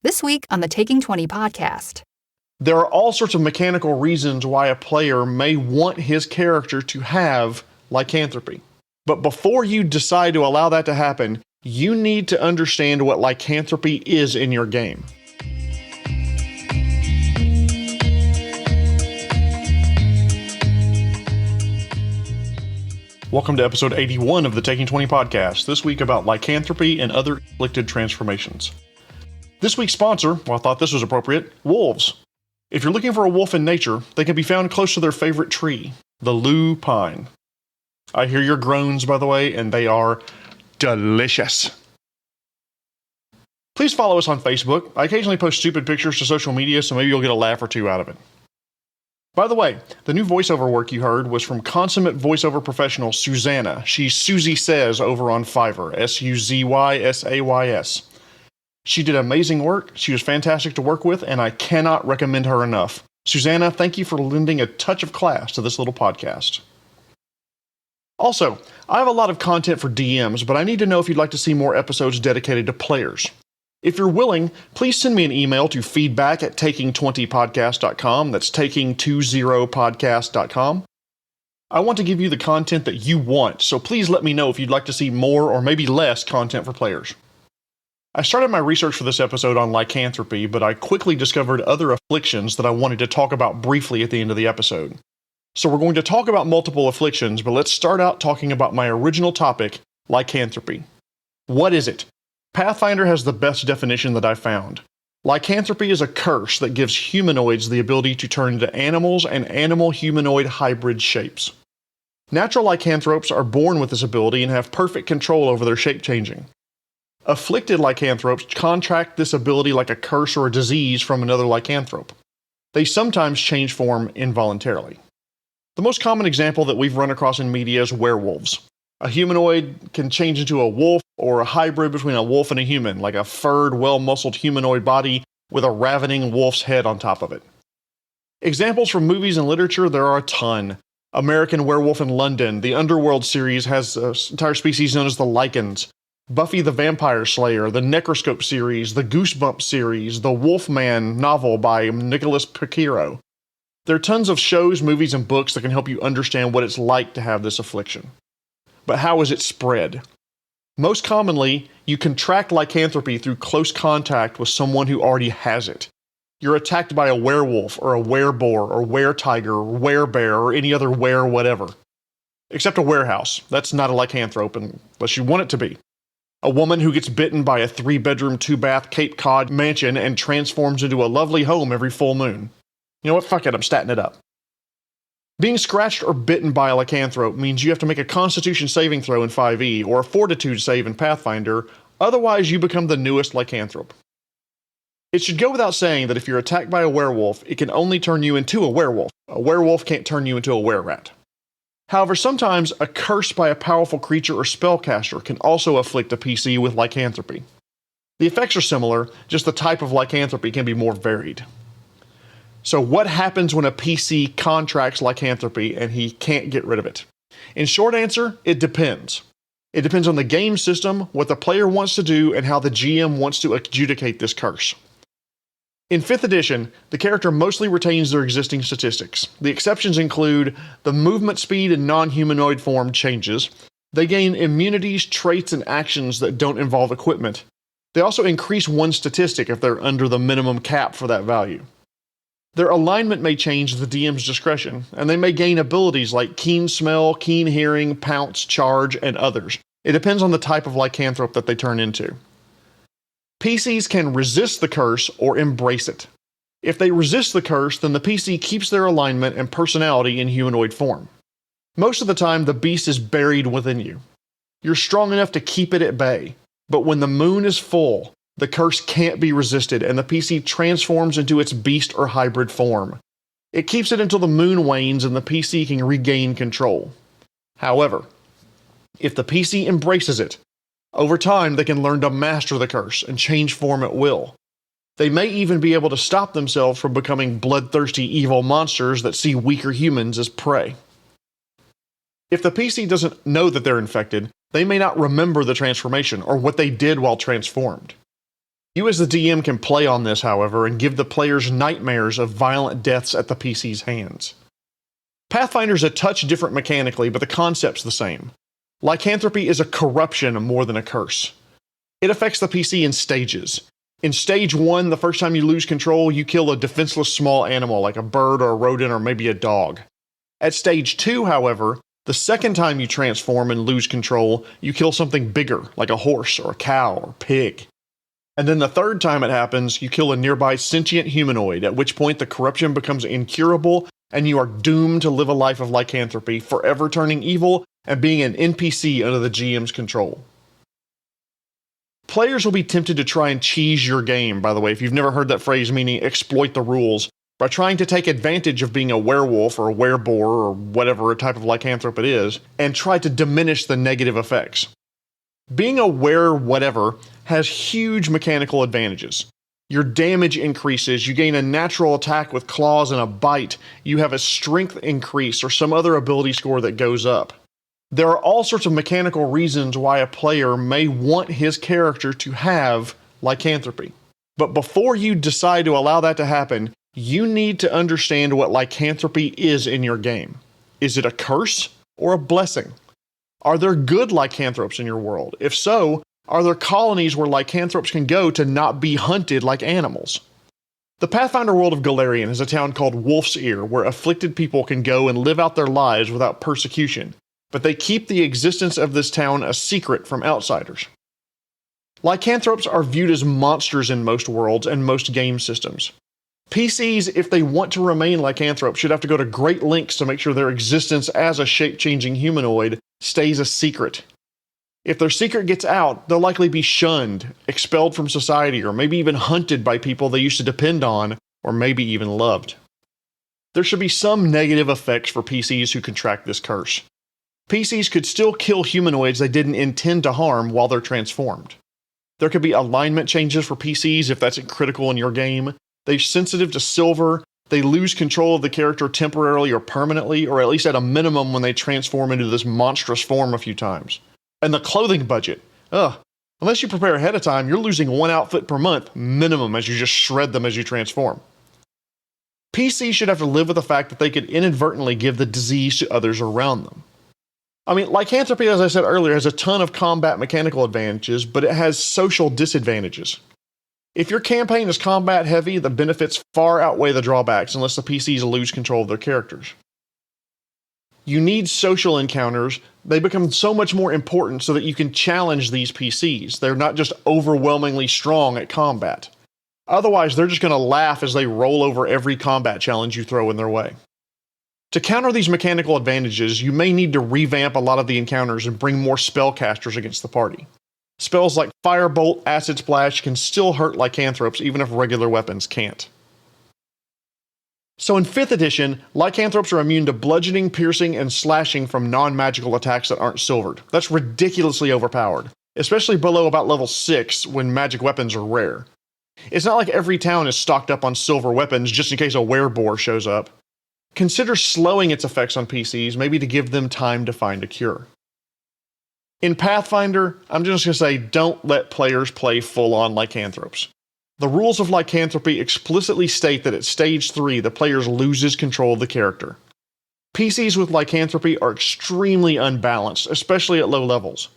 This week on the Taking 20 podcast. There are all sorts of mechanical reasons why a player may want his character to have lycanthropy. But before you decide to allow that to happen, you need to understand what lycanthropy is in your game. Welcome to episode 81 of the Taking 20 podcast, this week about lycanthropy and other inflicted transformations. This week's sponsor, well, I thought this was appropriate, wolves. If you're looking for a wolf in nature, they can be found close to their favorite tree, the lupine. I hear your groans, by the way, and they are delicious. Please follow us on Facebook. I occasionally post stupid pictures to social media, so maybe you'll get a laugh or two out of it. By the way, the new voiceover work you heard was from consummate voiceover professional Susanna. She's Suzy Says over on Fiverr, Suzysays. She did amazing work, she was fantastic to work with, and I cannot recommend her enough. Susanna, thank you for lending a touch of class to this little podcast. Also, I have a lot of content for DMs, but I need to know if you'd like to see more episodes dedicated to players. If you're willing, please send me an email to feedback@taking20podcast.com. That's taking20podcast.com. I want to give you the content that you want, so please let me know if you'd like to see more or maybe less content for players. I started my research for this episode on lycanthropy, but I quickly discovered other afflictions that I wanted to talk about briefly at the end of the episode. So we're going to talk about multiple afflictions, but let's start out talking about my original topic, lycanthropy. What is it? Pathfinder has the best definition that I found. Lycanthropy is a curse that gives humanoids the ability to turn into animals and animal-humanoid hybrid shapes. Natural lycanthropes are born with this ability and have perfect control over their shape changing. Afflicted lycanthropes contract this ability like a curse or a disease from another lycanthrope. They sometimes change form involuntarily. The most common example that we've run across in media is werewolves. A humanoid can change into a wolf or a hybrid between a wolf and a human, like a furred, well-muscled humanoid body with a ravening wolf's head on top of it. Examples from movies and literature, there are a ton. American Werewolf in London, the Underworld series has an entire species known as the Lycans. Buffy the Vampire Slayer, the Necroscope series, the Goosebumps series, the Wolfman novel by Nicholas Picchio. There are tons of shows, movies, and books that can help you understand what it's like to have this affliction. But how is it spread? Most commonly, you contract lycanthropy through close contact with someone who already has it. You're attacked by a werewolf, or a wereboar, or were-tiger, or were-bear, or any other were-whatever. Except a warehouse. That's not a lycanthrope unless you want it to be. A woman who gets bitten by a 3-bedroom, 2-bath Cape Cod mansion and transforms into a lovely home every full moon. You know what? Fuck it, I'm statting it up. Being scratched or bitten by a lycanthrope means you have to make a Constitution saving throw in 5e or a Fortitude save in Pathfinder, otherwise you become the newest lycanthrope. It should go without saying that if you're attacked by a werewolf, it can only turn you into a werewolf. A werewolf can't turn you into a were-rat. However, sometimes a curse by a powerful creature or spellcaster can also afflict a PC with lycanthropy. The effects are similar, just the type of lycanthropy can be more varied. So what happens when a PC contracts lycanthropy and he can't get rid of it? In short answer, it depends. It depends on the game system, what the player wants to do, and how the GM wants to adjudicate this curse. In 5th edition, the character mostly retains their existing statistics. The exceptions include the movement speed and non-humanoid form changes. They gain immunities, traits, and actions that don't involve equipment. They also increase one statistic if they're under the minimum cap for that value. Their alignment may change at the DM's discretion, and they may gain abilities like keen smell, keen hearing, pounce, charge, and others. It depends on the type of lycanthrope that they turn into. PCs can resist the curse or embrace it. If they resist the curse, then the PC keeps their alignment and personality in humanoid form. Most of the time, the beast is buried within you. You're strong enough to keep it at bay, but when the moon is full, the curse can't be resisted and the PC transforms into its beast or hybrid form. It keeps it until the moon wanes and the PC can regain control. However, if the PC embraces it, over time they can learn to master the curse and change form at will. They may even be able to stop themselves from becoming bloodthirsty evil monsters that see weaker humans as prey. If the PC doesn't know that they're infected, they may not remember the transformation or what they did while transformed. You as the DM can play on this, however, and give the players nightmares of violent deaths at the PC's hands. Pathfinder's a touch different mechanically, but the concept's the same. Lycanthropy is a corruption more than a curse. It affects the PC in stages. In stage 1, the first time you lose control, you kill a defenseless small animal like a bird or a rodent or maybe a dog. At stage 2, however, the second time you transform and lose control, you kill something bigger like a horse or a cow or pig. And then the third time it happens, you kill a nearby sentient humanoid, at which point the corruption becomes incurable and you are doomed to live a life of lycanthropy, forever turning evil and being an NPC under the GM's control. Players will be tempted to try and cheese your game, by the way, if you've never heard that phrase meaning exploit the rules, by trying to take advantage of being a werewolf or a wereboar or whatever type of lycanthrope it is, and try to diminish the negative effects. Being a were-whatever has huge mechanical advantages. Your damage increases, you gain a natural attack with claws and a bite, you have a strength increase or some other ability score that goes up. There are all sorts of mechanical reasons why a player may want his character to have lycanthropy. But before you decide to allow that to happen, you need to understand what lycanthropy is in your game. Is it a curse or a blessing? Are there good lycanthropes in your world? If so, are there colonies where lycanthropes can go to not be hunted like animals? The Pathfinder world of Golarion is a town called Wolf's Ear, where afflicted people can go and live out their lives without persecution, but they keep the existence of this town a secret from outsiders. Lycanthropes are viewed as monsters in most worlds and most game systems. PCs, if they want to remain lycanthropes, should have to go to great lengths to make sure their existence as a shape-changing humanoid stays a secret. If their secret gets out, they'll likely be shunned, expelled from society, or maybe even hunted by people they used to depend on, or maybe even loved. There should be some negative effects for PCs who contract this curse. PCs could still kill humanoids they didn't intend to harm while they're transformed. There could be alignment changes for PCs if that's critical in your game. They're sensitive to silver, they lose control of the character temporarily or permanently, or at least at a minimum when they transform into this monstrous form a few times. And the clothing budget. Unless you prepare ahead of time, you're losing one outfit per month, minimum, as you just shred them as you transform. PCs should have to live with the fact that they could inadvertently give the disease to others around them. I mean, lycanthropy, as I said earlier, has a ton of combat mechanical advantages, but it has social disadvantages. If your campaign is combat heavy, the benefits far outweigh the drawbacks unless the PCs lose control of their characters. You need social encounters. They become so much more important so that you can challenge these PCs. They're not just overwhelmingly strong at combat. Otherwise, they're just going to laugh as they roll over every combat challenge you throw in their way. To counter these mechanical advantages, you may need to revamp a lot of the encounters and bring more spellcasters against the party. Spells like Firebolt, Acid Splash can still hurt lycanthropes even if regular weapons can't. So in 5th edition, lycanthropes are immune to bludgeoning, piercing, and slashing from non-magical attacks that aren't silvered. That's ridiculously overpowered, especially below about level 6 when magic weapons are rare. It's not like every town is stocked up on silver weapons just in case a wereboar shows up. Consider slowing its effects on PCs, maybe to give them time to find a cure. In Pathfinder, I'm just going to say don't let players play full-on lycanthropes. The rules of lycanthropy explicitly state that at stage 3 the player loses control of the character. PCs with lycanthropy are extremely unbalanced, especially at low levels.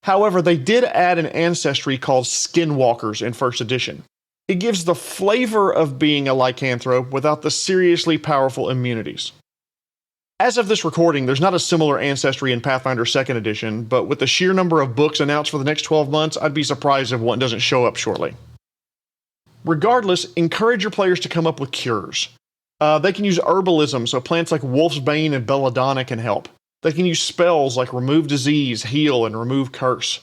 However, they did add an ancestry called skinwalkers in 1st edition. It gives the flavor of being a lycanthrope without the seriously powerful immunities. As of this recording, there's not a similar ancestry in Pathfinder 2nd edition, but with the sheer number of books announced for the next 12 months, I'd be surprised if one doesn't show up shortly. Regardless, encourage your players to come up with cures. They can use herbalism, so plants like Wolf's Bane and Belladonna can help. They can use spells like Remove Disease, Heal, and Remove Curse.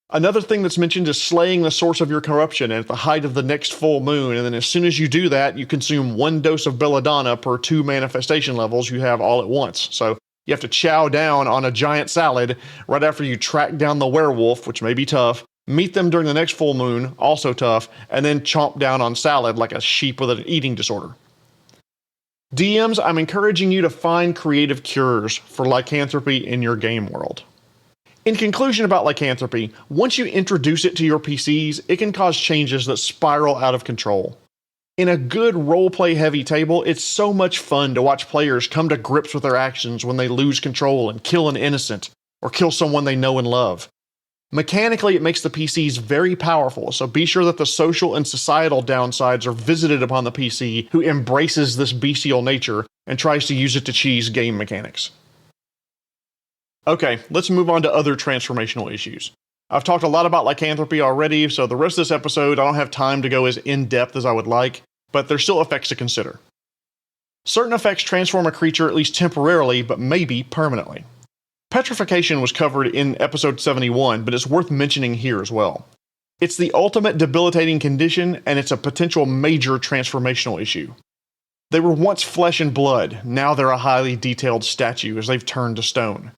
Another thing that's mentioned is slaying the source of your corruption at the height of the next full moon, and then as soon as you do that, you consume 1 dose of Belladonna per 2 manifestation levels you have all at once. So you have to chow down on a giant salad right after you track down the werewolf, which may be tough, meet them during the next full moon, also tough, and then chomp down on salad like a sheep with an eating disorder. DMs, I'm encouraging you to find creative cures for lycanthropy in your game world. In conclusion about lycanthropy, once you introduce it to your PCs, it can cause changes that spiral out of control. In a good roleplay heavy table, it's so much fun to watch players come to grips with their actions when they lose control and kill an innocent, or kill someone they know and love. Mechanically, it makes the PCs very powerful, so be sure that the social and societal downsides are visited upon the PC who embraces this bestial nature and tries to use it to cheese game mechanics. Okay, let's move on to other transformational issues. I've talked a lot about lycanthropy already, so the rest of this episode I don't have time to go as in-depth as I would like, but there's still effects to consider. Certain effects transform a creature at least temporarily, but maybe permanently. Petrification was covered in episode 71, but it's worth mentioning here as well. It's the ultimate debilitating condition, and it's a potential major transformational issue. They were once flesh and blood, now they're a highly detailed statue as they've turned to stone.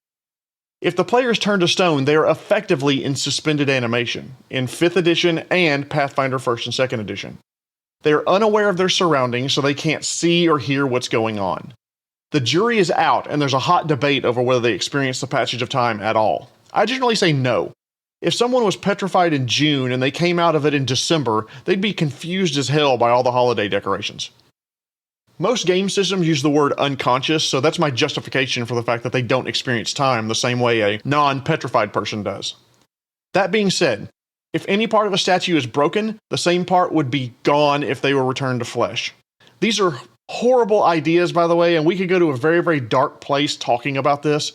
If the players turn to stone, they are effectively in suspended animation, in 5th edition and Pathfinder 1st and 2nd edition. They are unaware of their surroundings, so they can't see or hear what's going on. The jury is out, and there's a hot debate over whether they experience the passage of time at all. I generally say no. If someone was petrified in June and they came out of it in December, they'd be confused as hell by all the holiday decorations. Most game systems use the word unconscious, so that's my justification for the fact that they don't experience time the same way a non-petrified person does. That being said, if any part of a statue is broken, the same part would be gone if they were returned to flesh. These are horrible ideas, by the way, and we could go to a very, very dark place talking about this.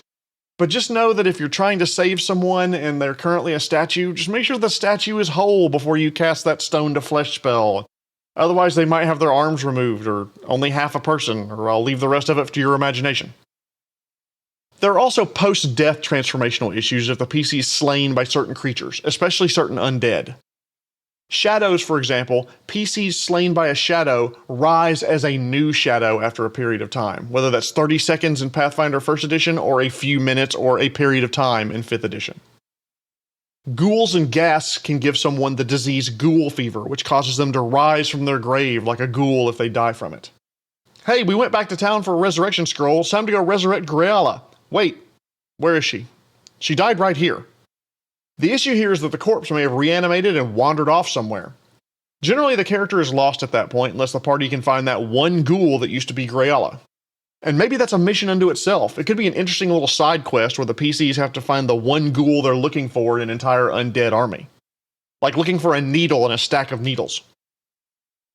But just know that if you're trying to save someone and they're currently a statue, just make sure the statue is whole before you cast that stone to flesh spell. Otherwise, they might have their arms removed, or only half a person, or I'll leave the rest of it to your imagination. There are also post-death transformational issues if the PC is slain by certain creatures, especially certain undead. Shadows, for example, PCs slain by a shadow rise as a new shadow after a period of time, whether that's 30 seconds in Pathfinder 1st edition or a few minutes or a period of time in 5th edition. Ghouls and ghasts can give someone the disease ghoul fever, which causes them to rise from their grave like a ghoul if they die from it. Hey, we went back to town for a resurrection scroll, it's time to go resurrect Griala. Wait, where is she? She died right here. The issue here is that the corpse may have reanimated and wandered off somewhere. Generally, the character is lost at that point unless the party can find that one ghoul that used to be Griala. And maybe that's a mission unto itself. It could be an interesting little side quest where the PCs have to find the one ghoul they're looking for in an entire undead army. Like looking for a needle in a stack of needles.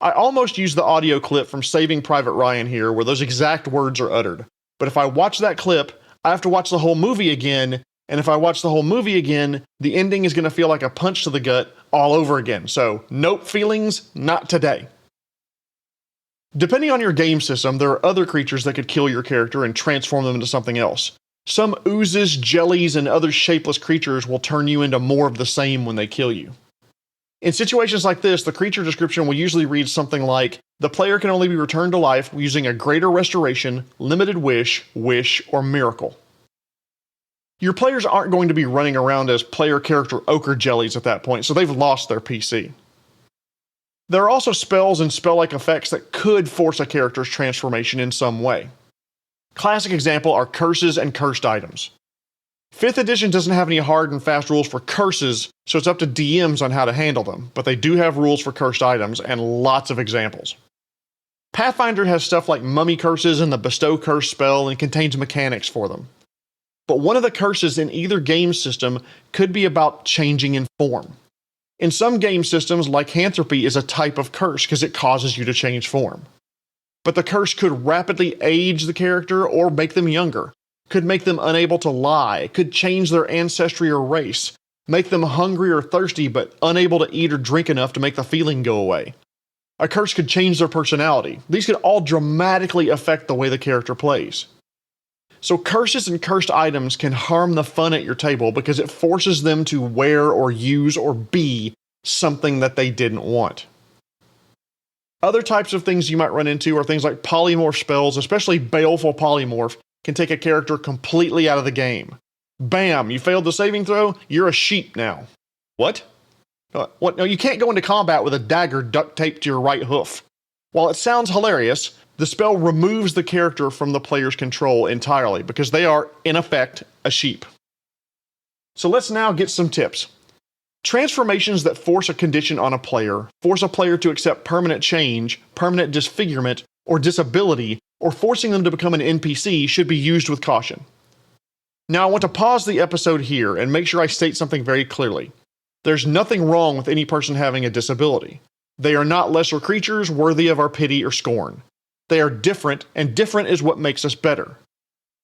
I almost used the audio clip from Saving Private Ryan here where those exact words are uttered. But if I watch that clip, I have to watch the whole movie again, and if I watch the whole movie again, the ending is going to feel like a punch to the gut all over again. So, nope feelings, not today. Depending on your game system, there are other creatures that could kill your character and transform them into something else. Some oozes, jellies, and other shapeless creatures will turn you into more of the same when they kill you. In situations like this, the creature description will usually read something like, the player can only be returned to life using a greater restoration, limited wish, or miracle. Your players aren't going to be running around as player character ochre jellies at that point, so they've lost their PC. There are also spells and spell-like effects that could force a character's transformation in some way. Classic example are curses and cursed items. 5th edition doesn't have any hard and fast rules for curses, so it's up to DMs on how to handle them, but they do have rules for cursed items and lots of examples. Pathfinder has stuff like mummy curses and the bestow curse spell and contains mechanics for them. But one of the curses in either game system could be about changing in form. In some game systems, lycanthropy is a type of curse because it causes you to change form. But the curse could rapidly age the character or make them younger, could make them unable to lie, could change their ancestry or race, make them hungry or thirsty but unable to eat or drink enough to make the feeling go away. A curse could change their personality. These could all dramatically affect the way the character plays. So curses and cursed items can harm the fun at your table because it forces them to wear or use or be something that they didn't want. Other types of things you might run into are things like polymorph spells, especially baleful polymorph, can take a character completely out of the game. Bam, you failed the saving throw, you're a sheep now. What? What? No, you can't go into combat with a dagger duct taped to your right hoof. While it sounds hilarious, the spell removes the character from the player's control entirely because they are, in effect, a sheep. So let's now get some tips. Transformations that force a condition on a player, force a player to accept permanent change, permanent disfigurement, or disability, or forcing them to become an NPC should be used with caution. Now I want to pause the episode here and make sure I state something very clearly. There's nothing wrong with any person having a disability. They are not lesser creatures worthy of our pity or scorn. They are different, and different is what makes us better.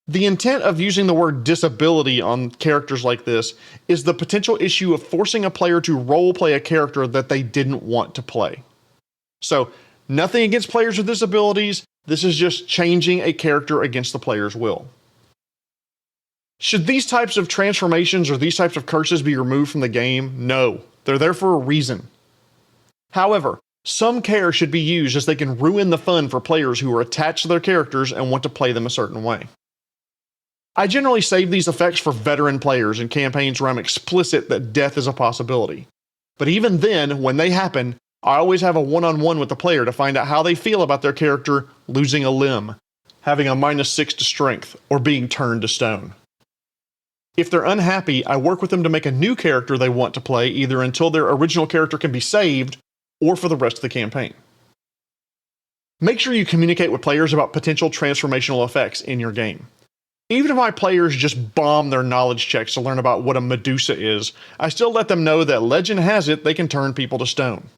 The intent of using the word disability on characters like this is the potential issue of forcing a player to roleplay a character that they didn't want to play. So, nothing against players with disabilities, this is just changing a character against the player's will. Should these types of transformations or these types of curses be removed from the game? No, they're there for a reason. However, some care should be used as they can ruin the fun for players who are attached to their characters and want to play them a certain way. I generally save these effects for veteran players in campaigns where I'm explicit that death is a possibility. But even then, when they happen, I always have a one-on-one with the player to find out how they feel about their character losing a limb, having a -6 to strength, or being turned to stone. If they're unhappy, I work with them to make a new character they want to play either until their original character can be saved or for the rest of the campaign. Make sure you communicate with players about potential transformational effects in your game. Even if my players just bomb their knowledge checks to learn about what a Medusa is, I still let them know that legend has it they can turn people to stone.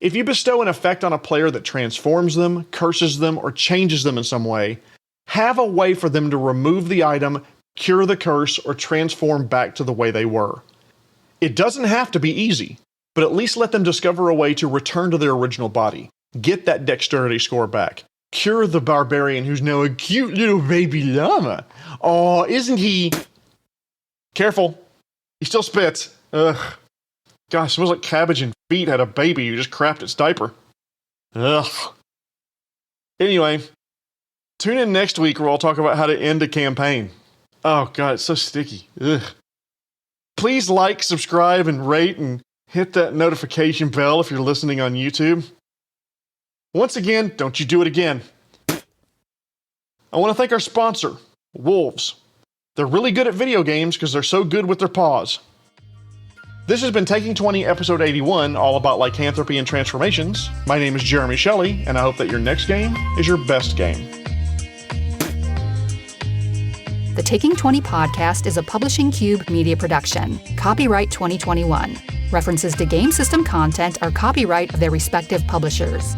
If you bestow an effect on a player that transforms them, curses them, or changes them in some way, have a way for them to remove the item, cure the curse, or transform back to the way they were. It doesn't have to be easy, but at least let them discover a way to return to their original body, get that dexterity score back, cure the barbarian who's now a cute little baby llama. Oh, isn't he? Careful. He still spits. Ugh. Gosh, smells like cabbage and feet had a baby who just crapped its diaper. Ugh. Anyway, tune in next week where I'll talk about how to end a campaign. Oh god, it's so sticky. Ugh. Please like, subscribe, and rate, and hit that notification bell if you're listening on YouTube. Once again, don't you do it again. I want to thank our sponsor, Wolves. They're really good at video games because they're so good with their paws. This has been Taking 20, episode 81, all about lycanthropy and transformations. My name is Jeremy Shelley, and I hope that your next game is your best game. The Taking 20 podcast is a Publishing Cube media production. Copyright 2021. References to game system content are copyright of their respective publishers.